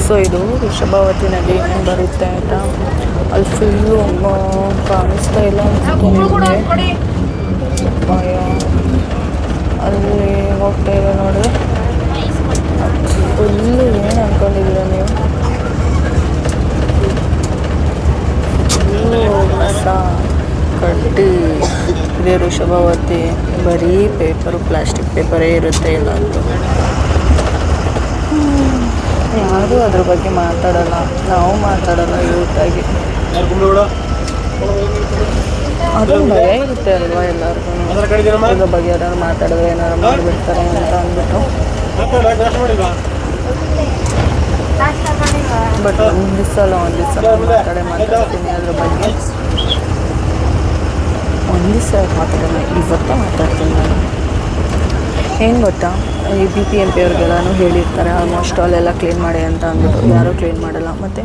So ಇದು ವೃಷಭಾವತಿ ನದಿ ಬರುತ್ತೆ ಆಯಿತಾ. ಅಲ್ಲಿ ಫುಲ್ಲು ಕಾಣಿಸ್ತಾ ಇಲ್ಲ ಅನ್ಸುತ್ತೆ. ಅಲ್ಲಿ ಹೋಗ್ತಾ ಇದೆ ನೋಡಿ. ಫುಲ್ಲು ಏನು ಅಂದ್ಕೊಂಡಿದ್ದೀರ ನೀವು? ಕಸ ಕಡ್ಡಿ ಇದೇ ವೃಷಭಾವತಿ. ಬರೀ ಪೇಪರು, ಪ್ಲಾಸ್ಟಿಕ್ ಪೇಪರೇ ಇರುತ್ತೆ ಇಲ್ಲ ಅಂತ. ಯಾರೂ ಅದ್ರ ಬಗ್ಗೆ ಮಾತಾಡೋಲ್ಲ, ನಾವು ಮಾತಾಡೋಲ್ಲ ಯೂತಾಗಿ. ಅದೊಂದು ಭಯ ಇರುತ್ತೆ ಅಲ್ವಾ ಎಲ್ಲರಿಗೂ, ಇದ್ರ ಬಗ್ಗೆ ಯಾರು ಮಾತಾಡಿದ್ರೆ ಏನಾರು ಮಾಡಿಬಿಡ್ತಾರೆ ಅಂತ ಅಂದ್ಬಿಟ್ಟು. ಬಟ್ ಒಂದು ಸಲ ಮಾತಾಡ್ತೀನಿ ಅದ್ರ ಬಗ್ಗೆ. ಒಂದು ದಿವಸ ಮಾತಾಡೋಣ, ಇವತ್ತೇ ಮಾತಾಡ್ತೀನಿ ನಾನು. ಏನು ಗೊತ್ತಾ, ಈ BPMP ಅವ್ರಿಗೆಲ್ಲನೂ ಹೇಳಿರ್ತಾರೆ ಆಲ್ಮೋಸ್ಟ್ ಅಲ್ಲೆಲ್ಲ ಕ್ಲೀನ್ ಮಾಡಿ ಅಂತ ಅಂದ್ಬಿಟ್ಟು. ಯಾರೂ ಕ್ಲೀನ್ ಮಾಡಲ್ಲ. ಮತ್ತು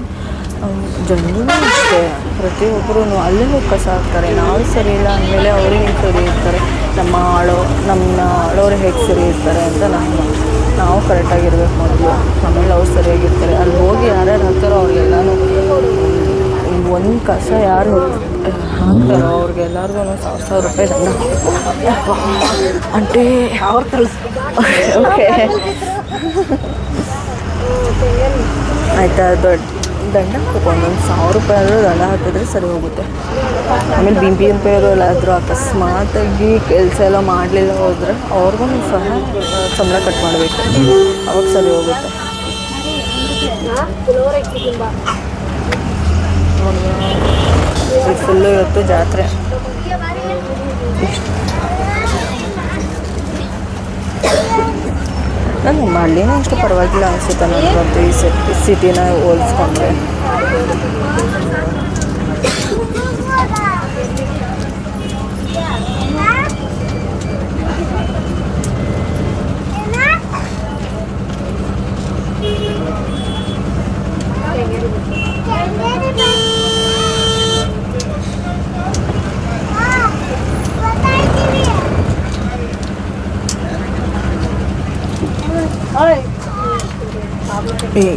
ಜನರೂ ಅಷ್ಟೇ, ಪ್ರತಿಯೊಬ್ಬರೂ ಅಲ್ಲೇ ಹೋಗಿ ಕಸ ಹಾಕ್ತಾರೆ. ನಾವು ಸರಿ ಇಲ್ಲ ಅಂದಮೇಲೆ ಅವ್ರಿಗೆ ಹೇಗೆ ಸರಿ ಇರ್ತಾರೆ, ನಮ್ಮನ್ನ ಆಳೋರು ಹೇಗೆ ಸರಿ ಇರ್ತಾರೆ ಅಂತ ನಾವು ಕರೆಕ್ಟಾಗಿರ್ಬೇಕು ಮೊದಲು, ಆಮೇಲೆ ಅವ್ರು ಸರಿಯಾಗಿರ್ತಾರೆ. ಅಲ್ಲಿ ಹೋಗಿ ಯಾರ್ಯಾರು ಹಾಕ್ತಾರೋ ಅವ್ರಿಗೆಲ್ಲನೂ ಒಂದು ಕಸ ಯಾರು ಹಾಕ್ತಾರೋ ಅವ್ರಿಗೆಲ್ಲರಿಗೂ ₹1,000 ದಂಡ. ಅಂಟೇ ಅವ್ರು ಓಕೆ ಆಯಿತಾ. ದೊಡ್ಡ ದಂಡ ಹಾಕ್ಬೇಕು, ₹1,000 ಆದರೂ ದಂಡ ಹಾಕಿದ್ರೆ ಸರಿ ಹೋಗುತ್ತೆ. ಆಮೇಲೆ BPMP ಅವರು ಎಲ್ಲಾದರೂ ಅಕಸ್ಮಾತಾಗಿ ಕೆಲಸ ಎಲ್ಲ ಮಾಡಲಿಲ್ಲ ಹೋದರೆ ಅವ್ರಿಗೂ ಸಹ ಸಂಬಳ ಕಟ್ ಮಾಡಬೇಕು, ಅವಾಗ ಸರಿ ಹೋಗುತ್ತೆ. ಫುಲ್ಲು ಇವತ್ತು ಜಾತ್ರೆ. ಇಷ್ಟು ನಾನು ಹಳ್ಳಿನೇ ಅಷ್ಟು ಪರವಾಗಿಲ್ಲ ಅನಿಸುತ್ತೆ ನನಗಂತೂ ಈ ಸಿಟಿನ ಹೋಲಿಸ್ಕೊಂಡ್ರೆ.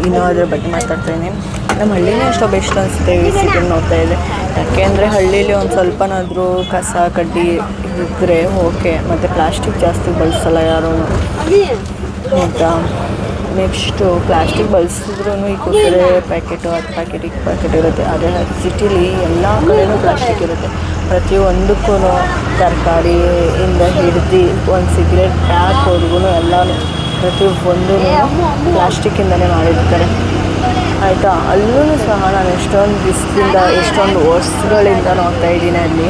ಇನ್ನೂ ಅದ್ರ ಬಗ್ಗೆ ಮಾತಾಡ್ತಾಯಿದ್ದೀನಿ. ನಮ್ಮ ಹಳ್ಳಿನೇ ಎಷ್ಟೋ ಬೆಸ್ಟ್ ಅನಿಸುತ್ತೆ ಈ ಸಿಟಿನ ನೋಡ್ತಾ ಇದೆ. ಯಾಕೆಂದರೆ ಹಳ್ಳೀಲಿ ಒಂದು ಸ್ವಲ್ಪನಾದರೂ ಕಸ ಕಡ್ಡಿ ಇದ್ದರೆ ಓಕೆ, ಮತ್ತು ಪ್ಲಾಸ್ಟಿಕ್ ಜಾಸ್ತಿ ಬಳಸಲ್ಲ ಯಾರೂ ಆಯಿತಾ. ನೆಕ್ಸ್ಟು ಪ್ಲಾಸ್ಟಿಕ್ ಬಳಸಿದ್ರೂ ಈ ಕುರ್ಕುರೆ ಪ್ಯಾಕೆಟು 10 ಪ್ಯಾಕೆಟ್ 20 ಪ್ಯಾಕೆಟ್ ಇರುತ್ತೆ. ಅದೇ ಸಿಟಿಲಿ ಎಲ್ಲ ಕಡೆಯೂ ಪ್ಲಾಸ್ಟಿಕ್ ಇರುತ್ತೆ. ಪ್ರತಿಯೊಂದಕ್ಕೂ ತರಕಾರಿಯಿಂದ ಹಿಡ್ದು ಒಂದು ಸಿಗರೇಟ್ ಪ್ಯಾಕ್ವರೆಗೂ ಎಲ್ಲನೂ ಪ್ರತಿಯೊಂದೂ ಪ್ಲಾಸ್ಟಿಕ್ಕಿಂದಲೇ ಮಾಡಿರ್ತಾರೆ ಆಯಿತಾ. ಅಲ್ಲೂ ಸಹ ನಾನು ಎಷ್ಟೊಂದು ದಿವಸದಿಂದ ಎಷ್ಟೊಂದು ವರ್ಷಗಳಿಂದ ನೋಡ್ತಾ ಇದ್ದೀನಿ ಅಲ್ಲಿ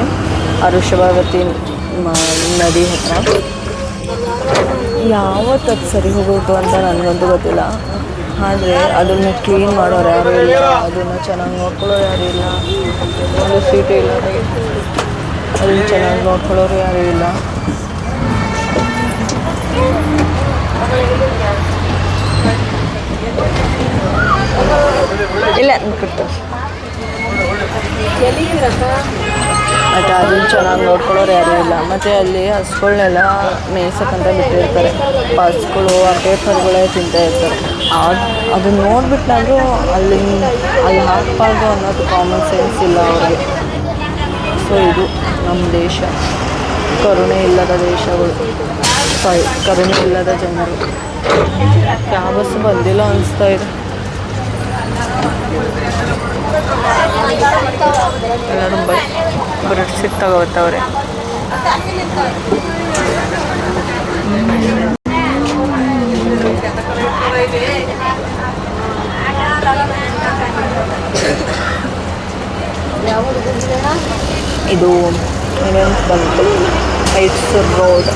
ಆ ವೃಷಭಾವತಿ ನದಿ ಹತ್ರ. ಯಾವತ್ತು ಅದು ಸರಿ ಹೋಗೋದು ಅಂತ ನನಗಂತೂ ಗೊತ್ತಿಲ್ಲ. ಆದರೆ ಅದನ್ನು ಕ್ಲೀನ್ ಮಾಡೋರು ಯಾರೂ ಇಲ್ಲ, ಅದನ್ನು ಚೆನ್ನಾಗಿ ನೋಡ್ಕೊಳ್ಳೋರು ಯಾರೂ ಇಲ್ಲ. ಒಂದು ಸಿಟಿ ಇಲ್ಲ, ಅದನ್ನು ಚೆನ್ನಾಗಿ ನೋಡ್ಕೊಳ್ಳೋರು ಯಾರೂ ಇಲ್ಲ. ಇಲ್ಲ ಅನ್ಕೊಟ್ಟು ಆಯಿತಾ. ಅದನ್ನು ಚೆನ್ನಾಗಿ ನೋಡ್ಕೊಳ್ಳೋರು ಯಾರೂ ಇಲ್ಲ. ಮತ್ತು ಅಲ್ಲಿ ಹಸುಗಳ್ನೆಲ್ಲ ಮೇಯ್ಸೋಕ್ಕಂತ ಬಿಟ್ಟಿರ್ತಾರೆ. ಹಸುಗಳು ಆ ಪೇಪರ್ಗಳೇ ತಿಂತಾ ಇರ್ತಾರೆ. ಅದನ್ನು ನೋಡಿಬಿಟ್ಟಾದರೂ ಅಲ್ಲಿ ಹಾಕಬಾರ್ದು ಅನ್ನೋದು ಕಾಮನ್ ಸೆನ್ಸ್ ಇಲ್ಲ ಅವ್ರಿಗೆ. ಸೊ ಇದು ನಮ್ಮ ದೇಶ, ಕರುಣೆ ಇಲ್ಲದ ದೇಶಗಳು, ಕರುಣೆ ಇಲ್ಲದ ಜನರು. ಯಾವ ಬಸ್ಸು ಬಂದಿಲ್ಲ ಅನಿಸ್ತಾ ಇದೆ. ಎಲ್ಲರೂ ಬರೀ ಸಿಟ್ಟು ತಗೋತವ್ರೆ. ಇದು ಇನ್ನೊಂದು ಬಂತು ಮೈಸೂರು ರೋಡ್.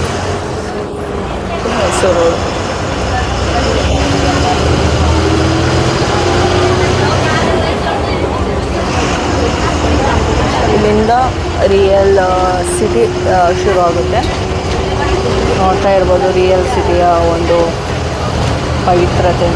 ಇಲ್ಲಿಂದ ರಿಯಲ್ ಸಿಟಿ ಶುರು ಆಗುತ್ತೆ. ನೋಡ್ತಾ ಇರ್ಬೋದು ರಿಯಲ್ ಸಿಟಿಯ ಒಂದು ಪವಿತ್ರತೆ.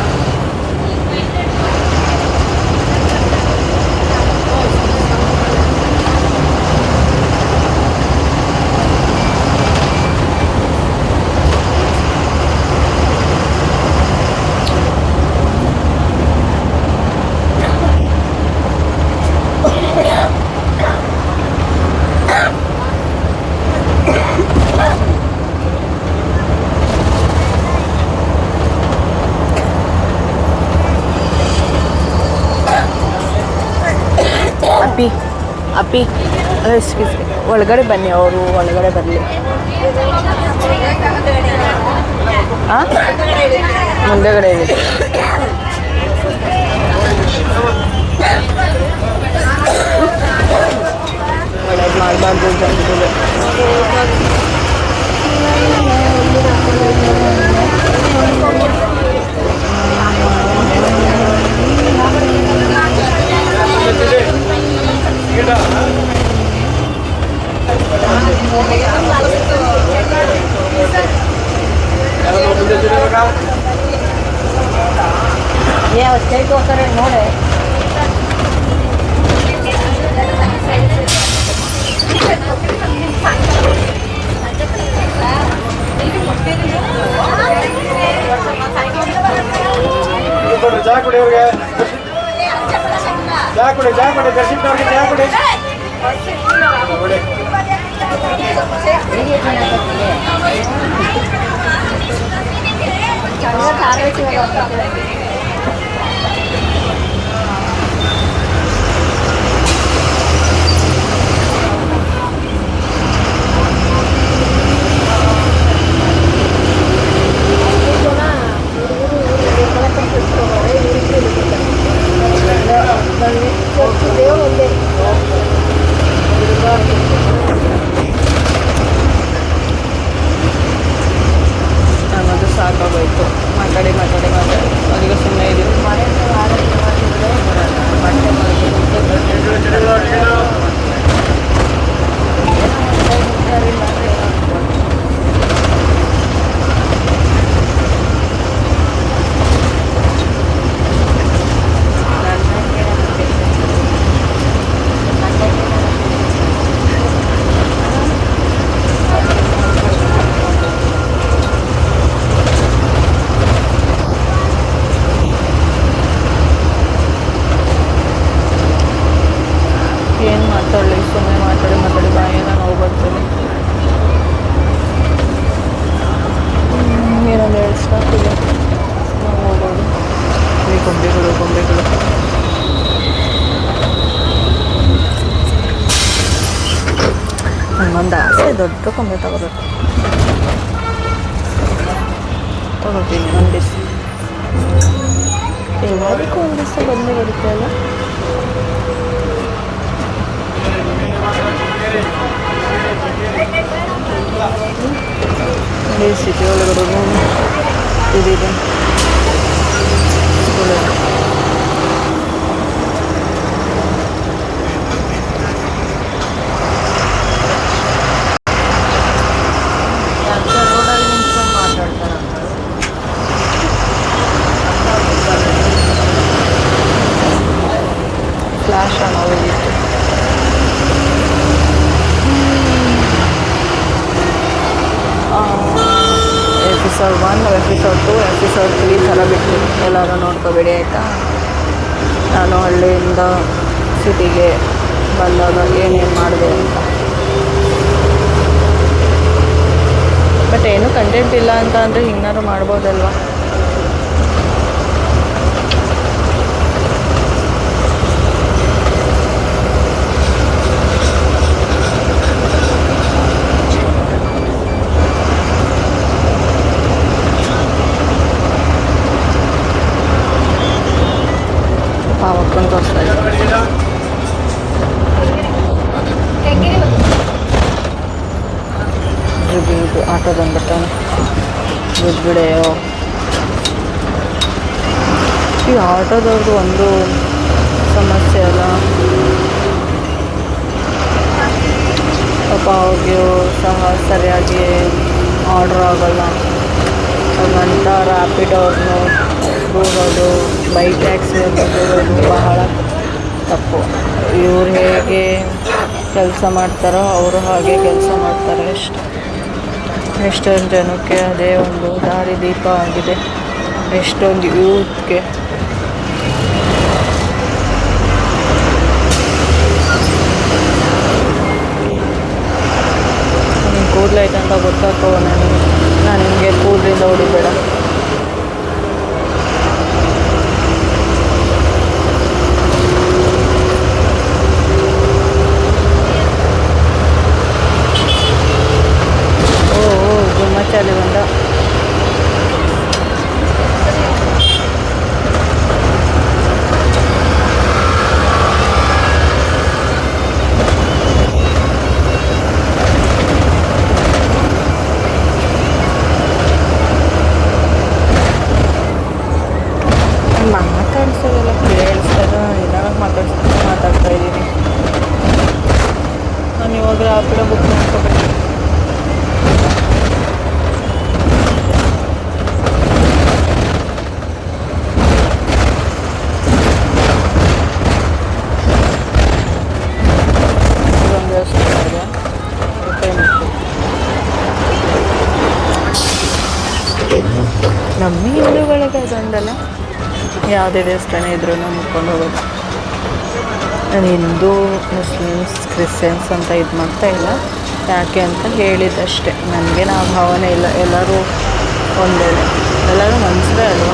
ಅಪ್ಪಿ ಅಪ್ಪಿ ಎಕ್ಸ್ಕ್ಯೂಸ್ ಮಿ, ಒಳಗಡೆ ಬನ್ನಿ, ಅವರು ಒಳಗಡೆ ಬರಲಿ. ಹಾಂ, ಮುಂದೆಗಡೆ ಇದೆ. ಒಳಗೆ ಮಾಡಬಾರ್ದು ಜನಗಳು. ನೋಡೆ ಚಾ ಕುಡಿ, ಅವ್ರಿಗೆ ಚಾ ಕುಡಿ, ಚಾ ಕುಡಿ, ದರ್ಶಿಕ್ನವ್ರಿಗೆ ಚಾ ಕುಡಿ. ನನ್ನದು ಸಾಕಾಗೋಯ್ತು, ಮಾತಾಡಿ ಮಾತಾಡಿ ಮಾತಾಡಿ ಅದಕ್ಕೆ ಸುಮ್ಮನೆ ಇದೀವಿ. ಏನು ಮಾತಾಡಲಿ, ಸುಮ್ಮನೆ ಮಾತಾಡಿ ಮಾತಾಡಿ ಬಾಯೆಲ್ಲ ನೋವು ಬರ್ತದೆ. ಏನೊಂದು 2 ಸ್ಟಾಪ್ ಇದೆ, ನಾವು ಹೋಗೋದು. ಈ ಗೊಂಬೆಗಳು ಗೊಂಬೆಗಳು ನನಗೊಂದು ಆಸೆ, ದೊಡ್ಡ ಗೊಂಬೆ ತಗೋಬೇಕು. ತಗೋತೀನಿ ಒಂದು ದಿವಸ, ಯಾವಾಗಕ್ಕೂ ಒಂದು ದಿವಸ ಬಂದೇ ಬರುತ್ತೆ ಅಲ್ಲ. ಸಿಟಿ ಒಳಗಡೆ ಇದಿದೆ ಫ್ಲಾಶ್ ಆನ್ ಹೋಗಿತ್ತು. ಎಪಿಸೋಡ್ 1, ಎಪಿಸೋಡ್ 2, ಎಪಿಸೋಡ್ 3 ಥರ ಬಿಟ್ಟು ಎಲ್ಲರೂ ನೋಡ್ಕೋಬೇಡಿ ಆಯಿತಾ. ನಾನು ಹಳ್ಳಿಯಿಂದ ಸಿಟಿಗೆ ಬಂದಾಗ ಏನೇನು ಮಾಡಿದೆ ಅಂತ. ಬಟ್ ಏನೂ ಕಂಟೆಂಟ್ ಇಲ್ಲ ಅಂತ ಅಂದರೆ ಹಿಂಗಾರು ಮಾಡ್ಬೋದಲ್ವ. ಪಾವಕ್ಕನ್ನು ತೋರಿಸ್ತಾ ಇದ್ದೀನಿ. ಇದು ಆಟೋ ಬಂದ್ಬಿಟ್ಟಾನೆ, ಬಿಡ್ಬಿಡೆಯೋ. ಈ ಆಟೋದವ್ರದ್ದು ಒಂದು ಸಮಸ್ಯೆ ಅಲ್ಲ ಪಾಪ, ಅವ್ರಿಗೂ ಸಹ ಸರಿಯಾಗಿ ಆರ್ಡ್ರ್ ಆಗೋಲ್ಲ. ಹಾಗಂತ ರ್ಯಾಪಿಡೋರ್ನು ಹೋಗೋದು, ಬೈಕ್ ಟ್ಯಾಕ್ಸಿ ಹೋಗೋದು ಬಹಳ ತಪ್ಪು. ಇವ್ರು ಹೇಗೆ ಕೆಲಸ ಮಾಡ್ತಾರೋ ಅವರು ಹಾಗೆ ಕೆಲಸ ಮಾಡ್ತಾರೆ ಅಷ್ಟೆ. ಎಷ್ಟೊಂದು ಜನಕ್ಕೆ ಅದೇ ಒಂದು ದಾರಿದೀಪ ಆಗಿದೆ, ಎಷ್ಟೊಂದು ಯೂತ್ಗೆ. ನಿಮ್ಗೆ ಕೂದಲೈತೆ ಅಂತ ಗೊತ್ತಾಕೋ, ನಾನು ನಿಮಗೆ ಕೂದಲಿಂದ ಹೊಡಿಬೇಡ. ಕಾಣಿಸ್ತದೆಲ್ಲ ಕೇಳಿಸ್ತದ ನಿಧಾನಕ್ಕೆ ಮಾತಾಡ್ತಾ ಇದ್ದೀನಿ. ನಾನು ಇವಾಗ ರ್ಯಾಪಿಡೋ ಬುಕ್ ಮಾಡ್ಕೋಬೇಕು. ನಮ್ಮ ಹಿಂದೂಗಳಿಗೆ ಅದೊಂದಲ್ಲ, ಯಾವುದೇ ದೇವಸ್ಥಾನ ಇದ್ರೂ ಮುಟ್ಕೊಂಡು ಹೋಗೋದು. ನಾನು ಹಿಂದೂ ಮುಸ್ಲಿಮ್ಸ್ ಕ್ರಿಶ್ಚಿಯನ್ಸ್ ಅಂತ ಇದು ಮಾಡ್ತಾ ಇಲ್ಲ, ಯಾಕೆ ಅಂತ ಹೇಳಿದ್ದಷ್ಟೇ. ನನಗೇನು ಆ ಭಾವನೆ ಇಲ್ಲ. ಎಲ್ಲರೂ ಒಂದೇ, ಎಲ್ಲರೂ ಮನುಷ್ಯರೇ ಅಲ್ವ.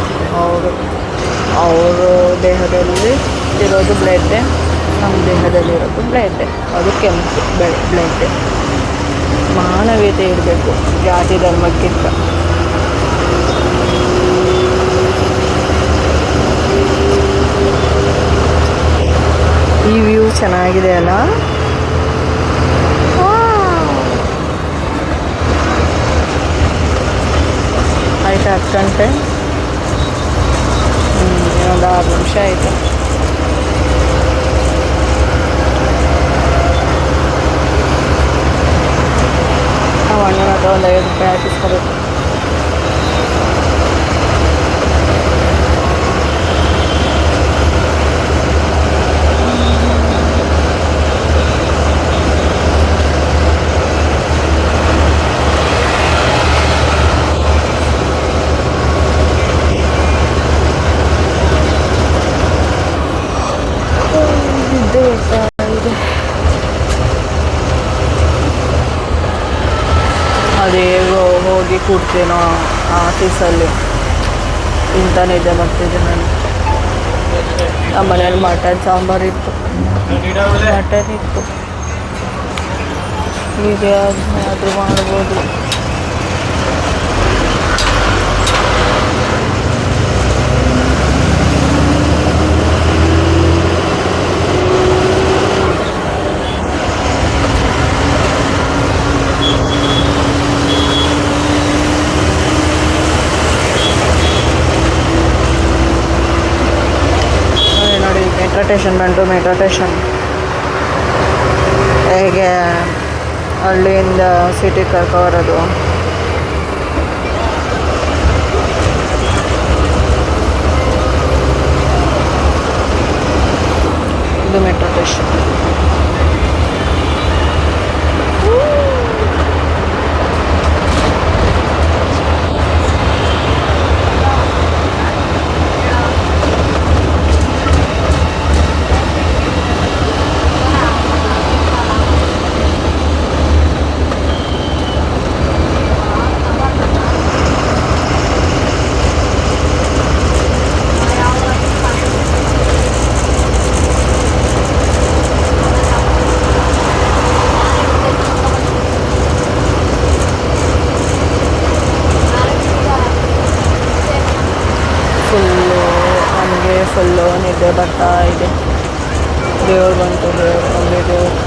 ಅವರು ದೇಹದಲ್ಲಿ ಇರೋದು ಬ್ಲಡ್ಡೆ, ನಮ್ಮ ದೇಹದಲ್ಲಿರೋದು ಬ್ಲಡ್ಡೆ. ಅದು ಕೆಂಪು ಬ್ಲಡ್ಡೆ. ಮಾನವೀಯತೆ ಇರಬೇಕು ಜಾತಿ ಧರ್ಮಕ್ಕಿಂತ. ಈ ವ್ಯೂ ಚೆನ್ನಾಗಿದೆ ಅಲ್ಲ. ಆಯ್ತು 10 ಗಂಟೆ, ಇನ್ನೊಂದು 6 ನಿಮಿಷ ಆಯಿತು. ನಾವು ಅಣ್ಣನ ಹತ್ರ ಒಂದು 5 ರೂಪಾಯಿ ಹಾಕಿಸ್ಕೋಬೇಕು. ಅದೇಗೋ ಹೋಗಿ ಕೂಡ್ತೀನೋ ಆಫೀಸಲ್ಲಿ ಇಂಥ ನಿದ್ದೆ ಬರ್ತಿದ್ದೆ ನಾನು. ನಮ್ಮ ಮನೇಲಿ ಮಟನ್ ಸಾಂಬಾರು ಇತ್ತು, ಮಟನ್ ಇತ್ತು. ಈಗ ಆದರೂ ಮಾಡ್ಬೋದು. ಮೆಟ್ರೋ ಸ್ಟೇಷನ್ ಹೇಗೆ ಹಳ್ಳಿಯಿಂದ ಸಿಟಿ ಕರ್ಕೊಬರೋದು. ಇದು ಮೆಟ್ರೋ ಸ್ಟೇಷನ್. ಫುಲ್ಲು ನಿದ್ದೆ ಬರ್ತಾ ಇದೆ. ದೇವ್ರು ಬಂತು, ದೇವ್ರು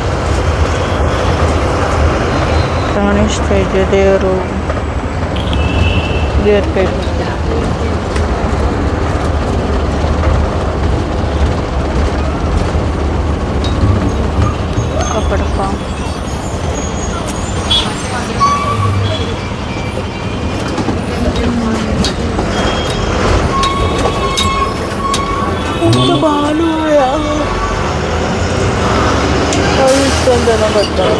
ಕಾಣಿಸ್ತಾ ಇದೆ. ದೇವರು ಕೈ ಕಾಪಾಡಪ್ಪ. ಭಾನುವಾರ ಇಷ್ಟೊಂದು ಜನ ಬರ್ತಾರೆ.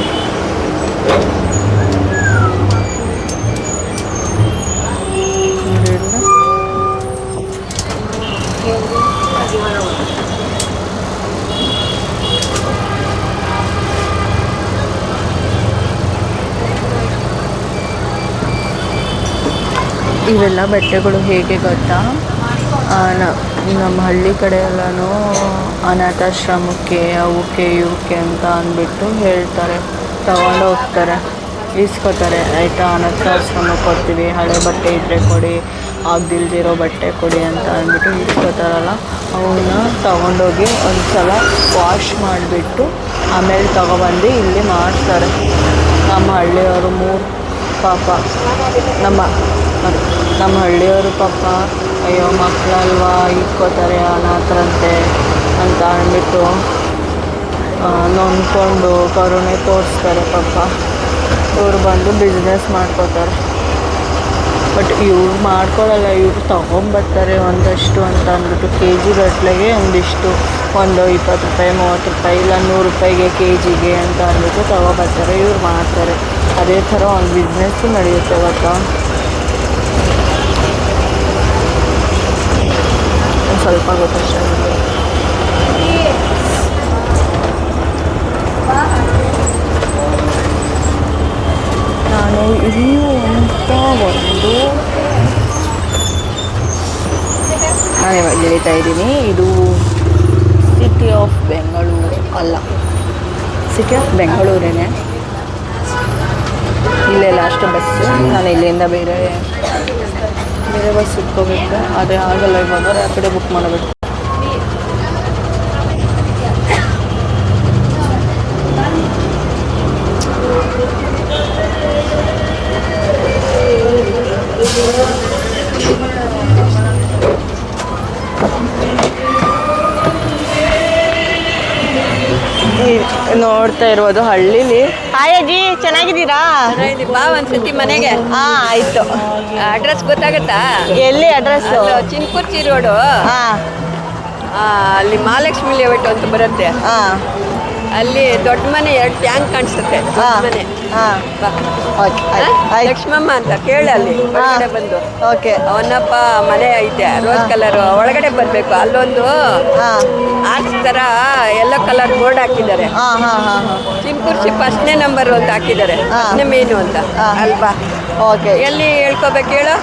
ಇವೆಲ್ಲ ಬಟ್ಟೆಗಳು ಹೇಗೆ ಗೊತ್ತಾ, ನಮ್ಮ ಹಳ್ಳಿ ಕಡೆ ಎಲ್ಲನೂ ಅನಾಥಾಶ್ರಮಕ್ಕೆ ಅವಕ್ಕೆ ಇವಕ್ಕೆ ಅಂತ ಅಂದ್ಬಿಟ್ಟು ಹೇಳ್ತಾರೆ, ತಗೊಂಡು ಹೋಗ್ತಾರೆ, ಇಸ್ಕೊತಾರೆ. ಆಯಿತಾ, ಅನಾಥಾಶ್ರಮಕ್ಕೆ ಕೊಡ್ತೀವಿ, ಹಳೆ ಬಟ್ಟೆ ಇದ್ದರೆ ಕೊಡಿ, ಆಗದಿಲ್ದಿರೋ ಬಟ್ಟೆ ಕೊಡಿ ಅಂತ ಅಂದ್ಬಿಟ್ಟು ಇಸ್ಕೊತಾರಲ್ಲ, ಅವನ್ನ ತಗೊಂಡೋಗಿ ಒಂದು ಸಲ ವಾಶ್ ಮಾಡಿಬಿಟ್ಟು ಆಮೇಲೆ ತಗೊಬಂದು ಇಲ್ಲಿ ಮಾಡ್ತಾರೆ. ನಮ್ಮ ಹಳ್ಳಿಯವರು ನಮ್ಮ ಹಳ್ಳಿಯವರು ಪಾಪ ಅಯ್ಯೋ ಮಕ್ಕಳಲ್ವಾ ಇಟ್ಕೋತಾರೆ ಅನಾಥರಂತೆ ಅಂತ ಅಂದ್ಬಿಟ್ಟು ನೊಂದ್ಕೊಂಡು ಕರುಣೆ ತೋರಿಸ್ತಾರೆ ಪಾಪ. ಇವ್ರು ಬಂದು ಬಿಸ್ನೆಸ್ ಮಾಡ್ಕೋತಾರೆ. ಬಟ್ ಇವ್ರು ಮಾಡ್ಕೊಳ್ಳಲ್ಲ, ಇವ್ರು ತೊಗೊಂಬರ್ತಾರೆ ಒಂದಷ್ಟು ಅಂತ ಅಂದ್ಬಿಟ್ಟು ಕೆ ಜಿ ಗಟ್ಲೆಗೆ ಒಂದಿಷ್ಟು, ಒಂದು 20 ರೂಪಾಯಿ 30 ರೂಪಾಯಿ ಇಲ್ಲ 100 ರೂಪಾಯಿಗೆ ಕೆ ಜಿಗೆ ಅಂತ ಅಂದ್ಬಿಟ್ಟು ತೊಗೊಬರ್ತಾರೆ. ಇವ್ರು ಮಾಡ್ತಾರೆ. ಅದೇ ಥರ ಒಂದು ಬಿಸ್ನೆಸ್ಸು ನಡೆಯುತ್ತೆ ಗೊತ್ತಾ. ಒಂದು ಸ್ವಲ್ಪ ಗೊತ್ತಷ್ಟೇ. ನಾನು ಇಳಿಯುವಂಥ ನಾನಿವಾಗ ಹೇಳ್ತಾ ಇದ್ದೀನಿ. ಇದು ಸಿಟಿ ಆಫ್ ಬೆಂಗಳೂರು ಅಲ್ಲ, ಸಿಟಿ ಆಫ್ ಬೆಂಗಳೂರೇನೆ. ಇಲ್ಲೇ ಲಾಸ್ಟ್ ಬಸ್ಸು. ನಾನು ಇಲ್ಲಿಂದ ಬೇರೆ ಬಸ್ ಇಟ್ಕೋಬೇಕು. ಅದೇ ಆಗಲ್ಲ, ಇವಾಗ ರ್ಯಾಪಿಡೋ ಬುಕ್ ಮಾಡಬೇಕು. ನೋಡ್ತಾ ಇರೋದು ಹಳ್ಳಿಲಿ. ಹಾಯ್ ಅಜ್ಜಿ, ಚೆನ್ನಾಗಿದ್ದೀರಾ? ಬಾ ಒಂದ್ಸತಿ ಮನೆಗೆ. ಹಾ ಆಯ್ತು. ಅಡ್ರೆಸ್ ಗೊತ್ತಾಗತ್ತಾ? ಎಲ್ಲಿ ಅಡ್ರೆಸ್? ಚಿನ್ಕುರ್ಚಿ ರೋಡು. ಹಾ ಅಲ್ಲಿ ಮಹಾಲಕ್ಷ್ಮಿ ಲೇಔಟ್ ಅಂತ ಬರುತ್ತೆ. ಹಾ ಅಲ್ಲಿ ದೊಡ್ಡ ಮನೆ 2 ಟ್ಯಾಂಕ್ ಕಾಣಿಸುತ್ತೆ. ದೊಡ್ಡ ಮನೆ. ಹಾ ಬಾ. ಓಕೆ ಆಯ್ತು. ಲಕ್ಷ್ಮಮ್ಮ ಅಂತ ಕೇಳಿ ಅಲ್ಲಿ ಒಳಗಡೆ ಬಂದು. ಓಕೆ. ಅವನಪ್ಪ ಮನೆ ಐತೆ ರೋಸ್ ಕಲರ್, ಒಳಗಡೆ ಬರ್ಬೇಕು. ಅಲ್ಲೊಂದು ಹಾಂ ಆರ್ಚ್ ತರ ಯೆಲ್ಲೋ ಕಲರ್ ಬೋರ್ಡ್ ಹಾಕಿದ್ದಾರೆ. ಹಾಂ ಹಾಂ ಹಾಂ ಹಾಂ ಚಿನ್ಕುರ್ಚಿ 1ನೇ ನಂಬರ್ ಅಂತ ಹಾಕಿದ್ದಾರೆ. 1ನೇ ಮೇನು ಅಂತ. ಅಲ್ವಾ? ಓಕೆ. ಎಲ್ಲಿ ಹೇಳ್ಕೋಬೇಕು ಹೇಳು?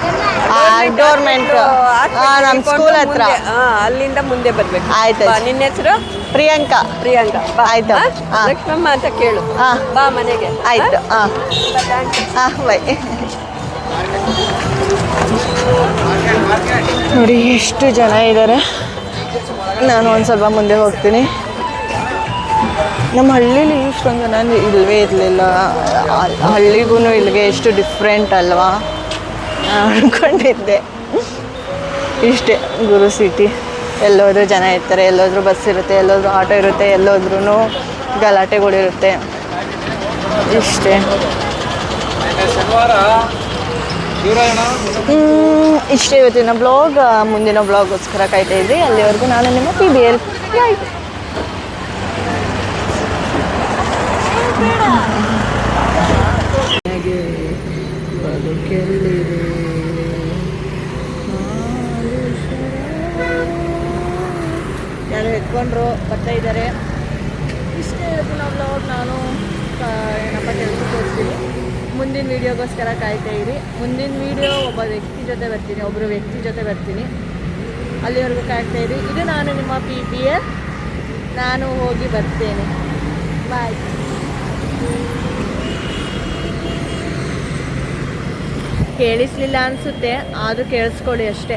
ಗೌರ್ಮೆಂಟ್ ನಮ್ಮ ಸ್ಕೂಲ್ ಹತ್ರ. ಅಲ್ಲಿಂದ ಮುಂದೆ ಬರ್ಬೇಕು. ಆಯ್ತು. ಬಾ. ನಿನ್ನ ಹೆಸರು? ಪ್ರಿಯಾಂಕಾ. ಪ್ರಿಯಾಂಕಾ. ಬಾ. ಆಯ್ತು. ಹಾ? ಲಕ್ಷ್ಮಮ್ಮ ಅಂತ ಕೇಳು. ಬಾ ಮನೆಗೆ. ಆಯ್ತು. ಹಾಂ ಹಾಂ ಬೈ. ನೋಡಿ ಎಷ್ಟು ಜನ ಇದ್ದಾರೆ. ನಾನು ಒಂದು ಸ್ವಲ್ಪ ಮುಂದೆ ಹೋಗ್ತೀನಿ. ನಮ್ಮ ಹಳ್ಳೀಲಿ ಇಷ್ಟೊಂದು ಜನ ಇಲ್ಲವೇ ಇರಲಿಲ್ಲ. ಹಳ್ಳಿಗೂ ಇಲ್ಲಿಗೆ ಎಷ್ಟು ಡಿಫ್ರೆಂಟ್ ಅಲ್ವಾ ಅಂದ್ಕೊಂಡಿದ್ದೆ. ಇಷ್ಟೇ ಗುರು ಸಿಟಿ. ಎಲ್ಲೋದ್ರೂ ಜನ ಇರ್ತಾರೆ, ಎಲ್ಲೋದ್ರೂ ಬಸ್ ಇರುತ್ತೆ, ಎಲ್ಲೋದ್ರೂ ಆಟೋ ಇರುತ್ತೆ, ಎಲ್ಲೋದ್ರೂ ಗಲಾಟೆಗಳಿರುತ್ತೆ. ಇಷ್ಟೇ. ಇಷ್ಟೇ ಇವತ್ತಿನ ಬ್ಲಾಗ್. ಮುಂದಿನ ಬ್ಲಾಗೋಸ್ಕರ ಕಾಯ್ತಾ ಇದ್ರಿ. ಅಲ್ಲಿವರೆಗೂ ನಾನು ನಿಮ್ಮ PBL. ಯಾರು ಎತ್ಕೊಂಡ್ರು ಬರ್ತಾ ಇದ್ದಾರೆ. ಇಷ್ಟೇ ಇವತ್ತಿನ ಬ್ಲಾಗ್. ನಾನು ಏನಪ್ಪ ಕೆಲಸ ತೋರಿಸ್ತೀನಿ. ಮುಂದಿನ ವೀಡಿಯೋಗೋಸ್ಕರ ಕಾಯ್ತಾ ಇರಿ. ಮುಂದಿನ ವೀಡಿಯೋ ಒಬ್ಬರು ವ್ಯಕ್ತಿ ಜೊತೆ ಬರ್ತೀನಿ. ಅಲ್ಲಿವರೆಗೂ ಕಾಯ್ತಾ ಇರಿ. ಇದು ನಾನು ನಿಮ್ಮ PBL. ನಾನು ಹೋಗಿ ಬರ್ತೇನೆ. ಬಾಯ್. ಕೇಳಿಸ್ಲಿಲ್ಲ ಅನಿಸುತ್ತೆ, ಆದರೂ ಕೇಳಿಸ್ಕೊಳ್ಳಿ ಅಷ್ಟೇ.